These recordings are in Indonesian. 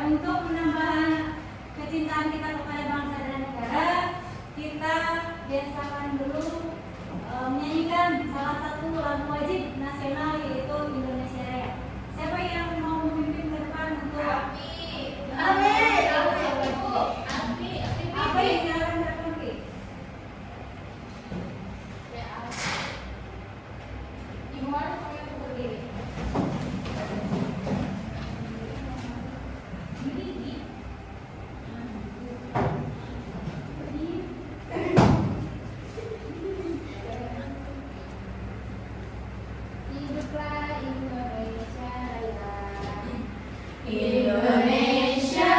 Untuk menambah kecintaan kita kepada bangsa dan negara, kita biasakan dulu menyanyikan salah satu lagu wajib nasional, yaitu Indonesia Raya. Siapa yang mau memimpin ke depan untuk Api, silakan Api. Gimana saya berdiri? Indonesia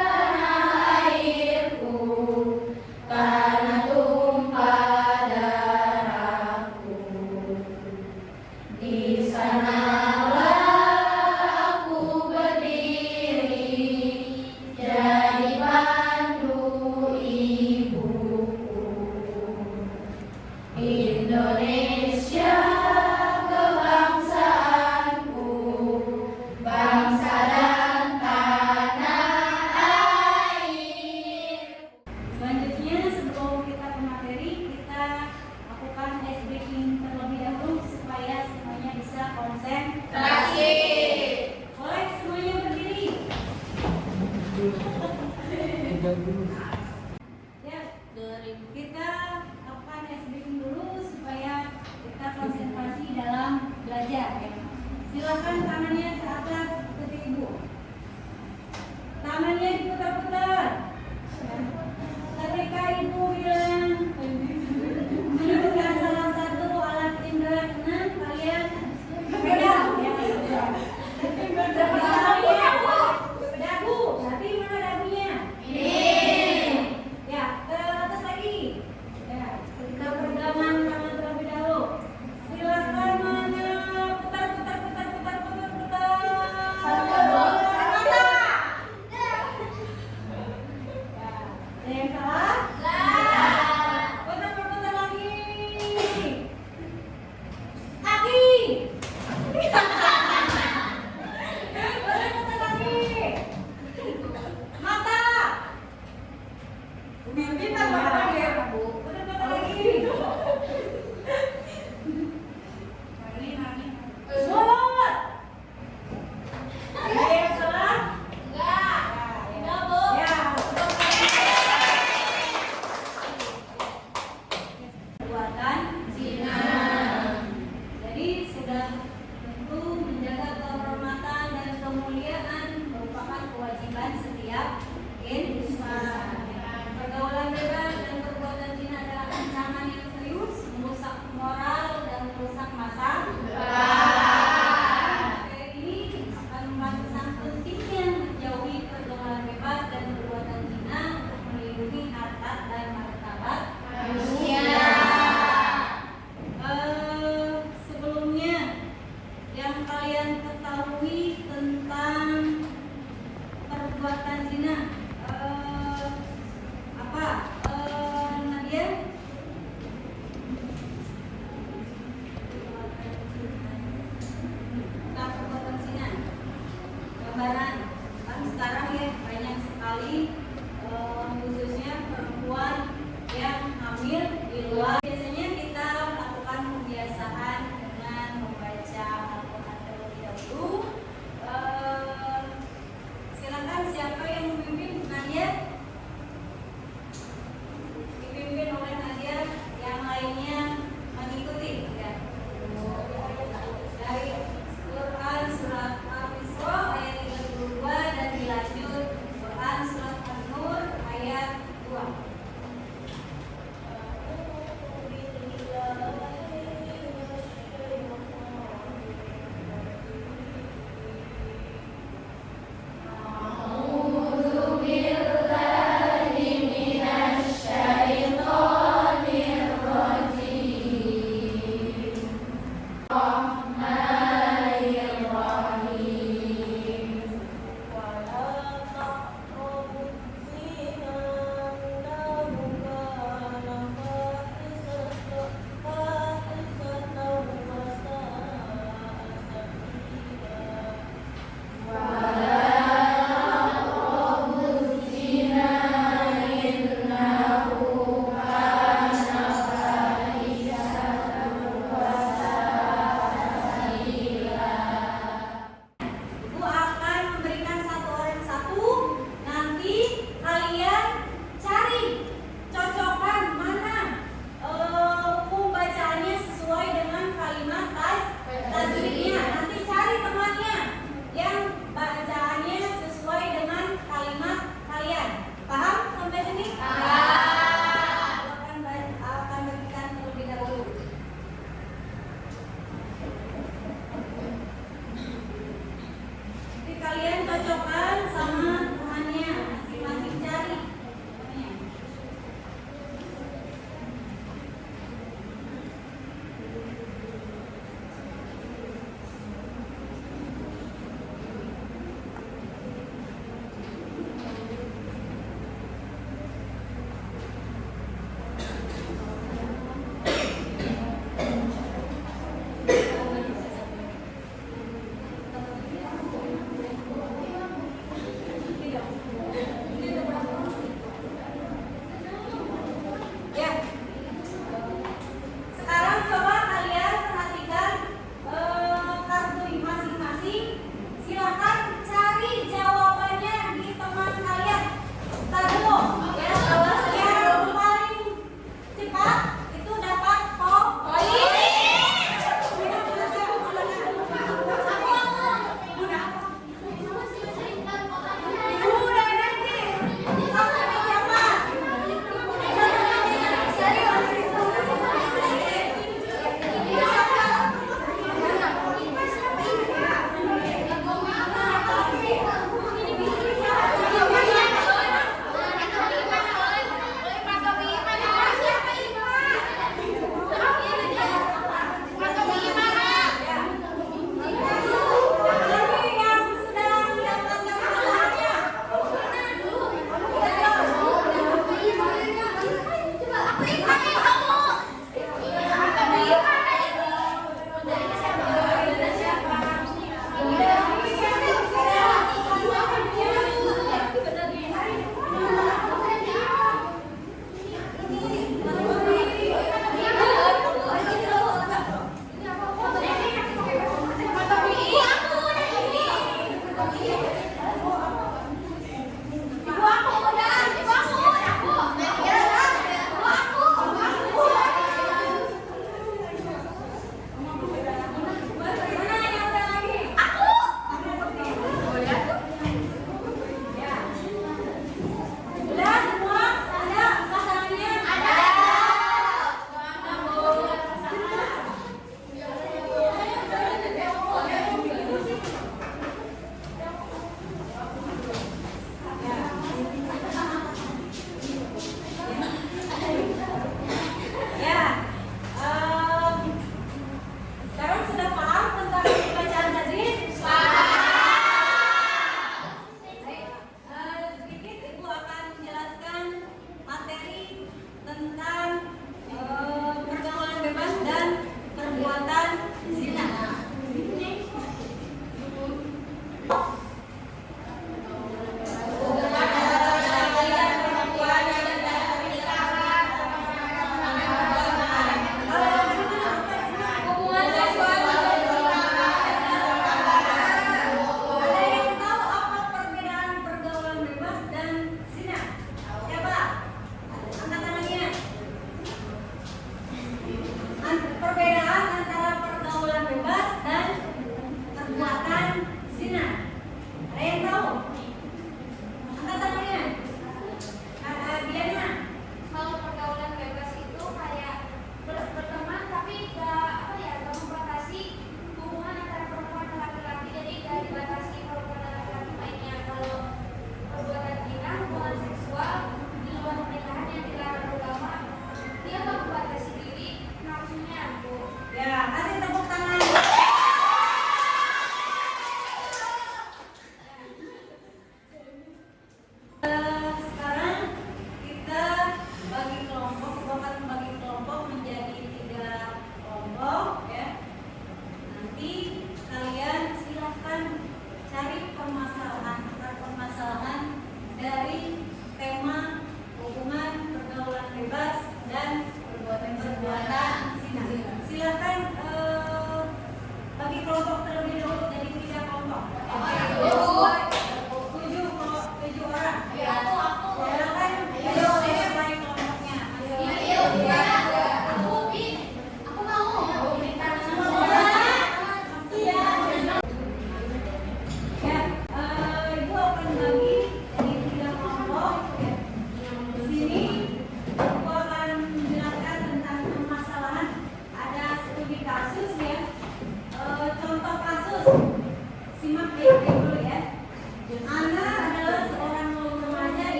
tanah airku, tanah tumpah darahku. Di sanalah aku berdiri, jadi pandu ibuku. Indonesia kebangsaanku, bangsa dan tanah air. Selanjutnya, sebelum kita ke materi, kita lakukan ice breaking terlebih dahulu supaya semuanya bisa konsentrasi. Boleh semuanya berdiri. Ya, kita lakukan ice breaking dulu supaya kita konsentrasi dalam belajar. Ya. Silakan tangannya ke atas seperti ibu. Tangannya diputar-putar. Ketika ibu bilang menunjukkan salah satu alat indera keenam, kalian pegang ya. Misalnya dagu, berarti mana dagunya? Ini. Ya, ke atas lagi. Ya, ketika pegangan tangan terlebih dahulu. Silakan mana putar. Ada yang salah? Putar lagi. Kaki. Putar lagi. Mata. Kita lagi ya, Bu. Putar lagi. Mulut. Ada yang salah? Enggak, Bu. Ya. Perbuatan zina. Jadi sudah tentu menjaga kehormatan dan kemuliaan merupakan kewajiban setiap insan. Pergaulan bebas dan perbuatan zina adalah ancaman yang serius, merusak moral dan merusak masa depan. Materi ini akan membahas tentang pentingnya menjauhi pergaulan bebas dan perbuatan zina untuk melindungi harkat dan martabat manusia. Sebelumnya, yang kalian ketahui tentang perbuatan zina apa? Nadia? Tentang perbuatan zina. Gambaran kan sekarang ya banyak sekali khususnya perempuan yang hamil di luar. Biasanya kita lakukan pembiasaan dengan membaca Al-Quran terlebih dahulu. Silakan siapa yang memimpin? Nadia? Dipimpin oleh Nadia, yang lainnya mengikuti ya. Dari Quran surat Al-Isra cocokkan sama Tuhannya, masing-masing cari.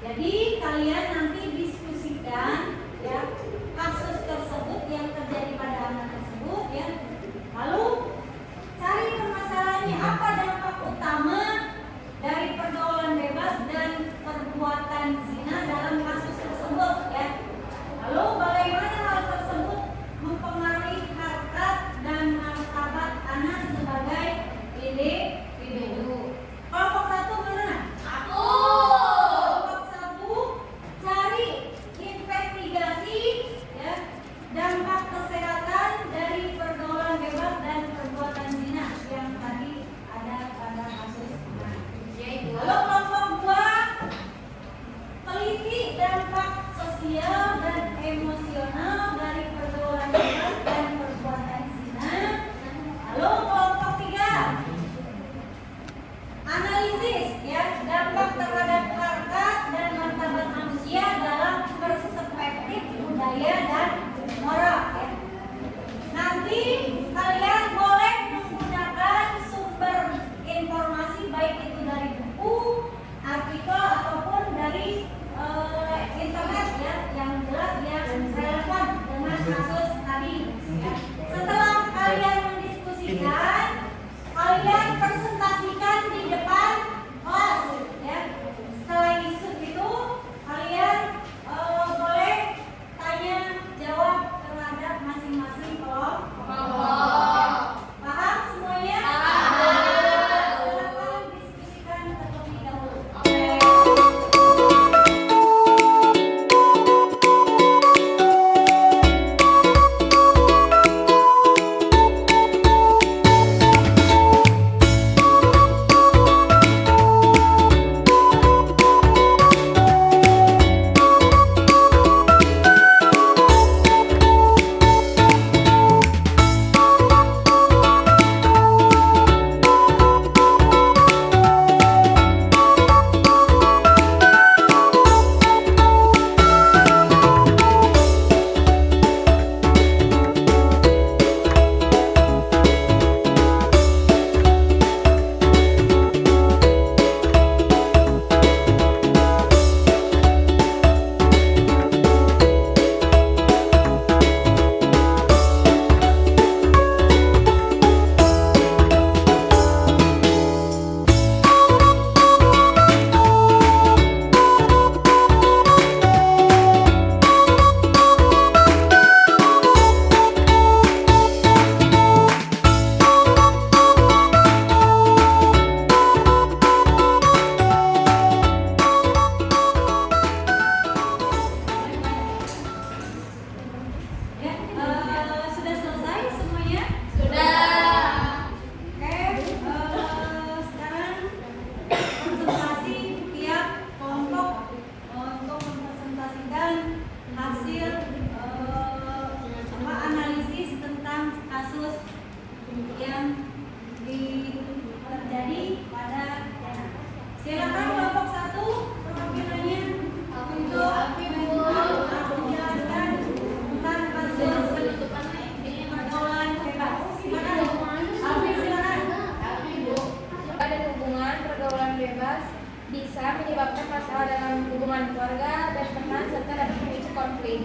Jadi kalian nanti diskusikan ya kasus tersebut yang terjadi pada anak tersebut ya. Lalu cari permasalahannya, apa dampak utama dari pergaulan bebas dan perbuatan zina dalam kasus tersebut ya. Lalu bagaimana hal tersebut mempengaruhi harkat dan martabat anak sebagai individu. Kelompok 1 mana? Kelompok 1 cari investigasi ya dampak kesehatan dari pergaulan bebas dan perbuatan zina yang tadi ada pada kasus anak. Lalu kelompok 2 teliti dampak sosial dan emosional dari pergaulan bebas dan perbuatan zina. Lalu kelompok 3 analisis ya dampak terhadap harkat dan martabat manusia dalam perspektif budaya dan moral ya. Nanti kalian boleh menggunakan sumber informasi baik itu dari buku, artikel ataupun dari internet ya yang jelas yang relevan dengan kasus tadi ya. Setelah kalian mendiskusikan, kalian presentasikan di depan kelas ya. Setelah itu kalian boleh tanya jawab terhadap masing-masing kelompok. Paham semuanya? Silakan diskusikan terlebih dahulu. Sudah selesai semuanya? Oke, sekarang presentasi tiap kelompok untuk mempresentasikan hasil analisis tentang kasus yang terjadi pada anak. Silakan kelompok 1 perwakilannya untuk menjelaskan tentang kasus pergaulan bebas. Ada hubungan pergaulan bebas bisa menyebabkan masalah dalam hubungan keluarga dan teman serta dapat memicu konflik.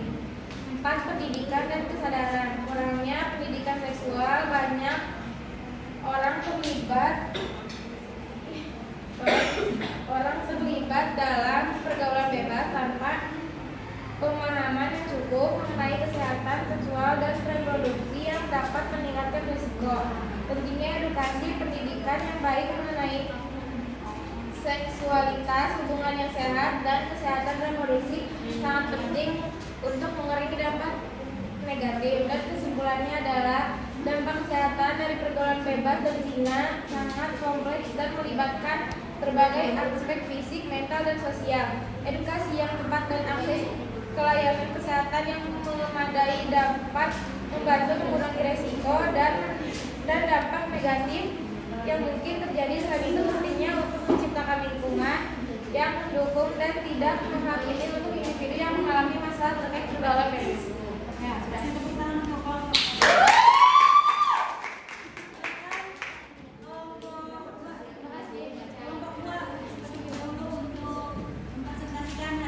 4. Pendidikan dan kesadaran. Kurangnya pendidikan seksual, banyak orang terlibat dalam pergaulan bebas tanpa pemahaman yang cukup mengenai kesehatan seksual dan reproduksi yang dapat meningkatkan risiko. Pentingnya edukasi pendidikan yang baik mengenai seksualitas, hubungan yang sehat, dan kesehatan reproduksi sangat penting untuk mengurangi dampak negatif. Dan kesimpulannya adalah dampak kesehatan dari pergaulan bebas dan zina sangat kompleks dan melibatkan berbagai aspek fisik, mental, dan sosial. Edukasi yang tepat dan akses ke layanan kesehatan yang memadai dapat membantu mengurangi resiko dan dampak negatif yang mungkin terjadi. Selain itu pentingnya untuk menciptakan lingkungan yang mendukung dan tidak menghakimi untuk individu yang mengalami masalah terkait pergaulan bebas. Ya, sudah tepuk tangan untuk kelompok. Kelompok 2 untuk mempresentasikan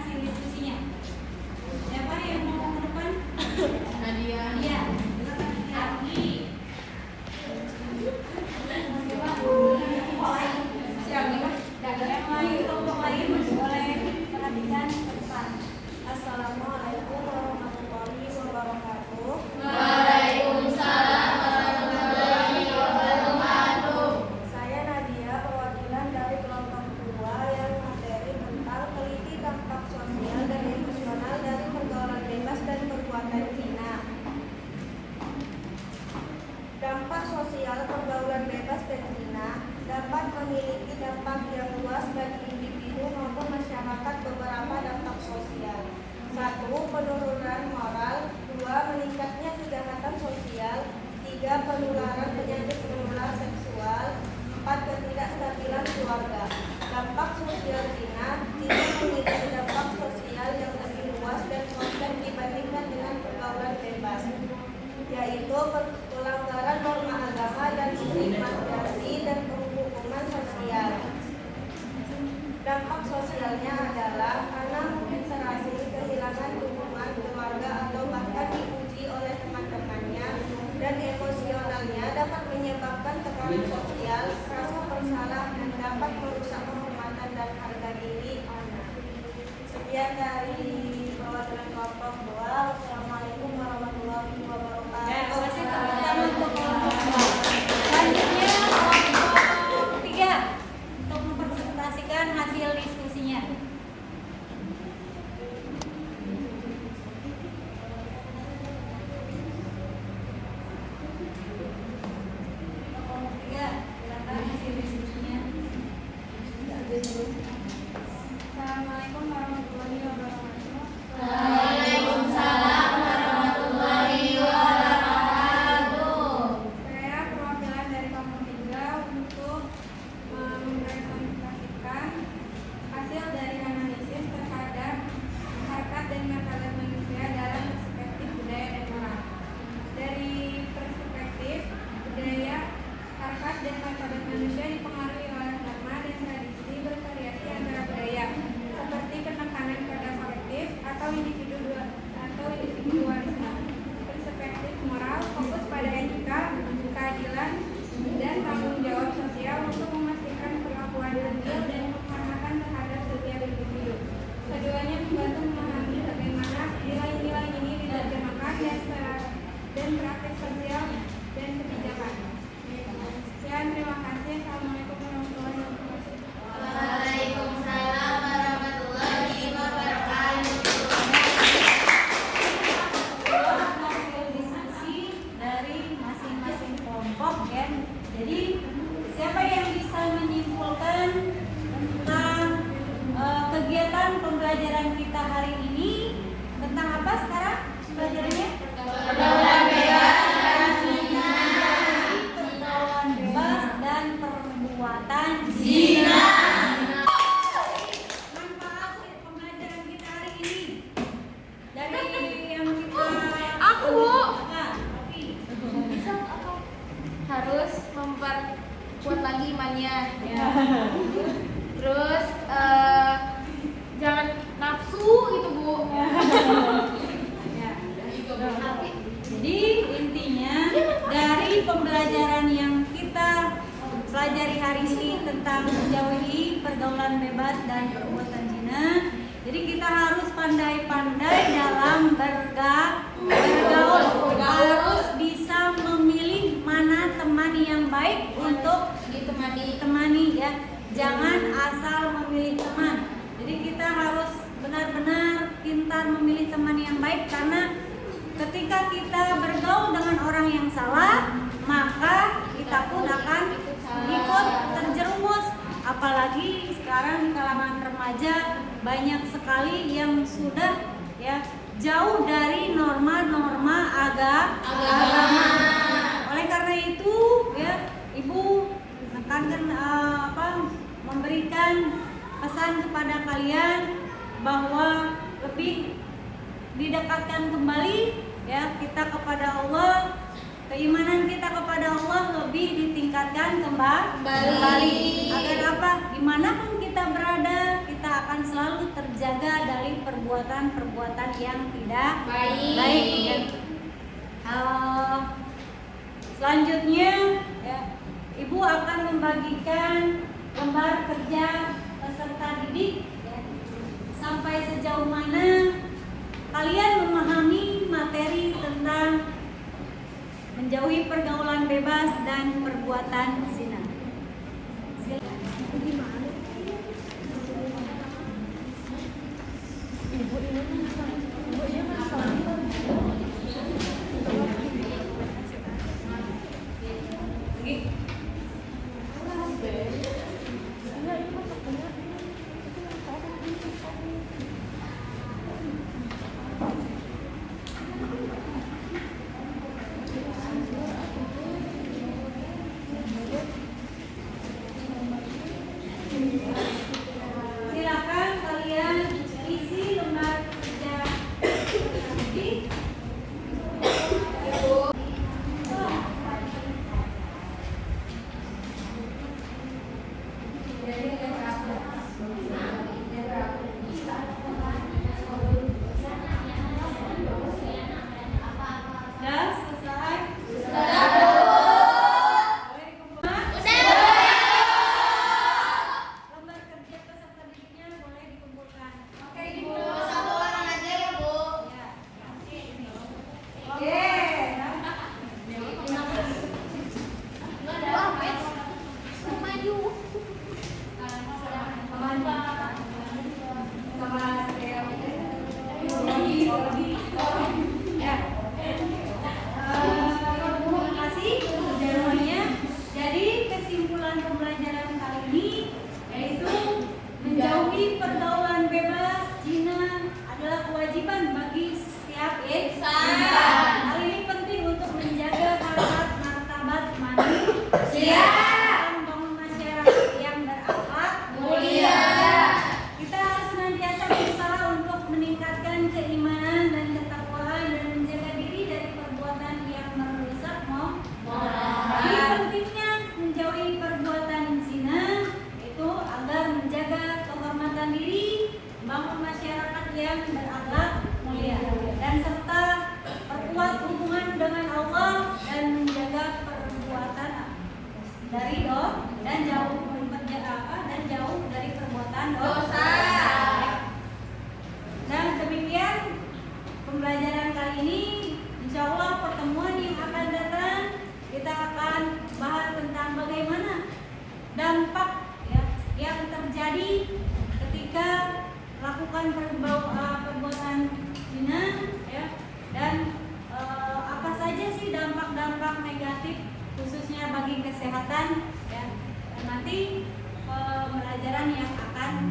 Sekian dari perwakilan kelompok 2. Wassalamualaikum warahmatullahi wabarakatuh. Terima kasih teman-teman untuk kelompok 2. Selanjutnya kelompok 3 untuk mempresentasikan hasil diskusinya. Kelompok 3, silakan hasil diskusinya. Assalamualaikum warahmatullahi wabarakatuh. Waalaikumsalam warahmatullahi wabarakatuh. Saya perwakilan dari kelompok 3 untuk mempresentasikan hasil dari analisis terhadap harkat dan martabat manusia dalam perspektif budaya dan moral. Dari perspektif budaya, harkat dan martabat manusia dipengaruhi oleh norma dan tradisi bervariasi antara budaya, seperti penekanan pada kolektif atau individualisme. Perspektif moral fokus pada etika, keadilan, dan tanggung jawab sosial untuk memastikan perlakuan adil dan penghormatan terhadap setiap individu. Keduanya membantu memahami bagaimana nilai-nilai ini diterjemahkan dan praktek sosial dan kebijakan. Sekian, terima kasih. Assalamualaikum warahmatullahi wabarakatuh. Waalaikumsalam warahmatullahi wabarakatuh. Hasil diskusi dari masing-masing kelompok ya. Jadi siapa yang bisa menyimpulkan tentang kegiatan pembelajaran kita hari ini? Tentang apa sekarang pelajarannya? Pergaulan bebas dan zina. Pergaulan bebas dan perbuatan Zina. Manfaat pembelajaran kita hari ini dari yang kita Aku. Apa? Tapi Harus memperkuat lagi imannya. ya. Terus jangan nafsu gitu, Bu. Ya. Jadi intinya dari pembelajaran yang kita pelajari hari ini tentang menjauhi pergaulan bebas dan perbuatan zina, jadi kita harus pandai-pandai dalam bergaul, harus bisa memilih mana teman yang baik untuk ditemani ya. Jangan asal memilih teman. Jadi kita harus benar-benar pintar memilih teman yang baik, karena ketika kita bergaul dengan orang yang salah, maka kita pun akan ikut terjerumus. Apalagi sekarang di kalangan remaja banyak sekali yang sudah ya jauh dari norma-norma agama. Oleh karena itu ya, Ibu menekankan memberikan pesan kepada kalian bahwa lebih didekatkan kembali ya kita kepada Allah, keimanan kita kepada Allah lebih ditingkatkan kembali. Agar apa? Dimanapun kita berada, kita akan selalu terjaga dari perbuatan-perbuatan yang tidak baik ya. Selanjutnya ya, Ibu akan membagikan lembar kerja peserta didik ya. Sampai sejauh mana kalian memahami materi tentang menjauhi pergaulan bebas dan perbuatan zina. Ya. Terima kasih semuanya. Jadi kesimpulan pembelajaran kali ini yaitu menjauhi pergaulan bebas zina adalah kewajiban bagi setiap insan. Hal ini penting untuk menjaga harkat martabat manusia dan membangun masyarakat yang berakhlak mulia. Kita harus senantiasa berusaha untuk meningkatkan keimanan dan ketakwaan dan menjaga diri dari perbuatan yang merusak moral. Ini pentingnya menjauhi perbuatan zina itu agar menjaga kehormatan diri, membangun masyarakat yang berakhlak mulia, dan serta perkuat hubungan dengan Allah dan menjaga perbuatan dari dan jauh dari perbuatan dosa. Nah, demikian pembelajaran kali ini. Insya Allah pertemuan yang akan datang kita akan bahas tentang bagaimana dampak ya, yang terjadi ketika melakukan perbuatan zina ya, dan apa saja sih dampak-dampak negatif khususnya bagi kesehatan ya. Dan nanti pembelajaran yang akan